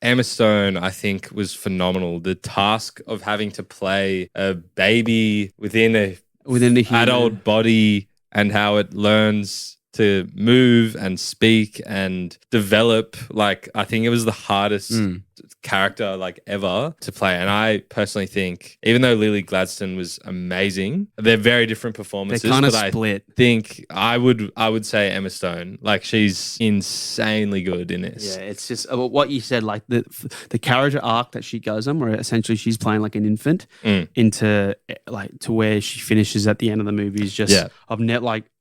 Emma Stone, I think, was phenomenal. The task of having to play a baby within the human adult body and how it learns to move and speak and develop. Like, I think it was the hardest character like ever to play. And I personally think, even though Lily Gladstone was amazing, they're very different performances. They're kind of split. I think I would say Emma Stone. Like, she's insanely good in this. Yeah, it's just what you said, like the character arc that she goes on, where essentially she's playing like an infant into like to where she finishes at the end of the movie is just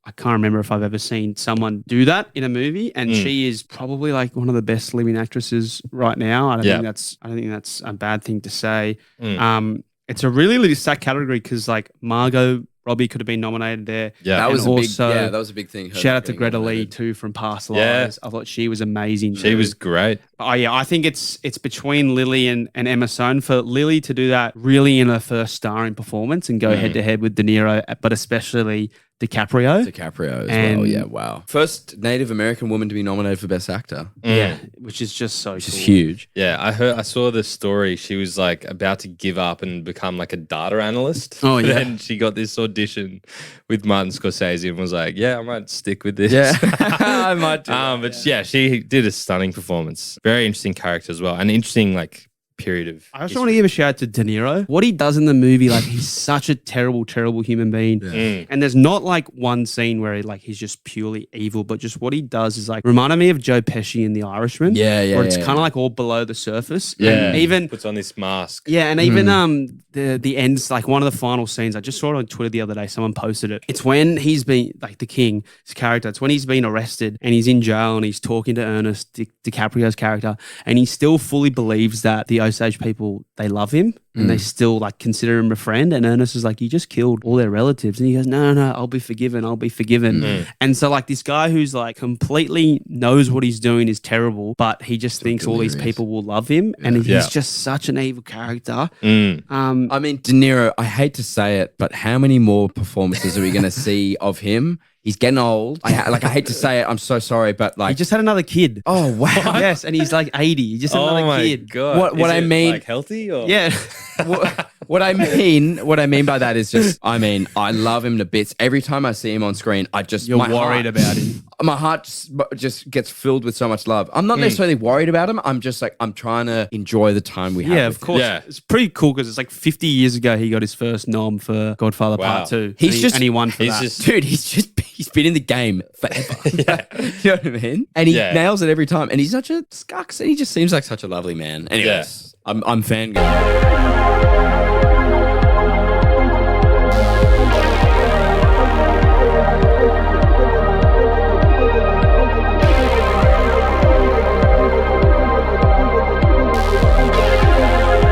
I can't remember if I've ever seen someone do that in a movie, and she is probably like one of the best living actresses right now. I don't think that's a bad thing to say. It's a really stacked category because like Margot Robbie could have been nominated there. Yeah, that was a big thing. Shout out to Greta Lee too from Past Lives. I thought she was amazing. She was great. Oh yeah, I think it's between Lily and Emma Stone. For Lily to do that really in her first starring performance and go head to head with De Niro, but especially DiCaprio as well. Yeah, wow. First Native American woman to be nominated for Best Actor. Yeah, which is just so cool. Which is huge. Yeah, I saw the story. She was like about to give up and become like a data analyst. Oh yeah. Then she got this audition with Martin Scorsese and was like, "Yeah, I might stick with this." Yeah, I might. But yeah, she did a stunning performance. Very interesting character as well, an interesting like period of. I also want to give a shout out to De Niro. What he does in the movie, like he's such a terrible human being. Yeah. And there's not like one scene where he's just purely evil, but just what he does is like reminded me of Joe Pesci in The Irishman. Yeah. Where it's kind of like all below the surface. Yeah. And even puts on this mask. Yeah, and even the ends, like one of the final scenes, I just saw it on Twitter the other day, someone posted it. It's when he's been, like the king, his character, it's when he's been arrested and he's in jail and he's talking to Ernest DiCaprio's character, and he still fully believes that the Osage people, they love him and they still like consider him a friend. And Ernest is like, you just killed all their relatives. And he goes, no, I'll be forgiven. And so like this guy who's like completely knows what he's doing is terrible, but he just thinks all these people will love him. Yeah. And he's just such an evil character. I mean, De Niro, I hate to say it, but how many more performances are we going to see of him? He's getting old. I hate to say it. I'm so sorry, but like he just had another kid. Oh wow! Yes, and he's like 80. He just had another kid. God. What I mean, like healthy or yeah. What I mean by that is just, I mean, I love him to bits. Every time I see him on screen, You're worried about him. My heart just gets filled with so much love. I'm not necessarily worried about him. I'm just like, I'm trying to enjoy the time we have. Yeah, of course. Yeah. It's pretty cool because it's like 50 years ago he got his first nom for Godfather Part 2. And he won for that. He's been in the game forever. Yeah. You know what I mean? And he nails it every time. And he's such a scucks. And he just seems like such a lovely man. Anyways, I'm fangirl.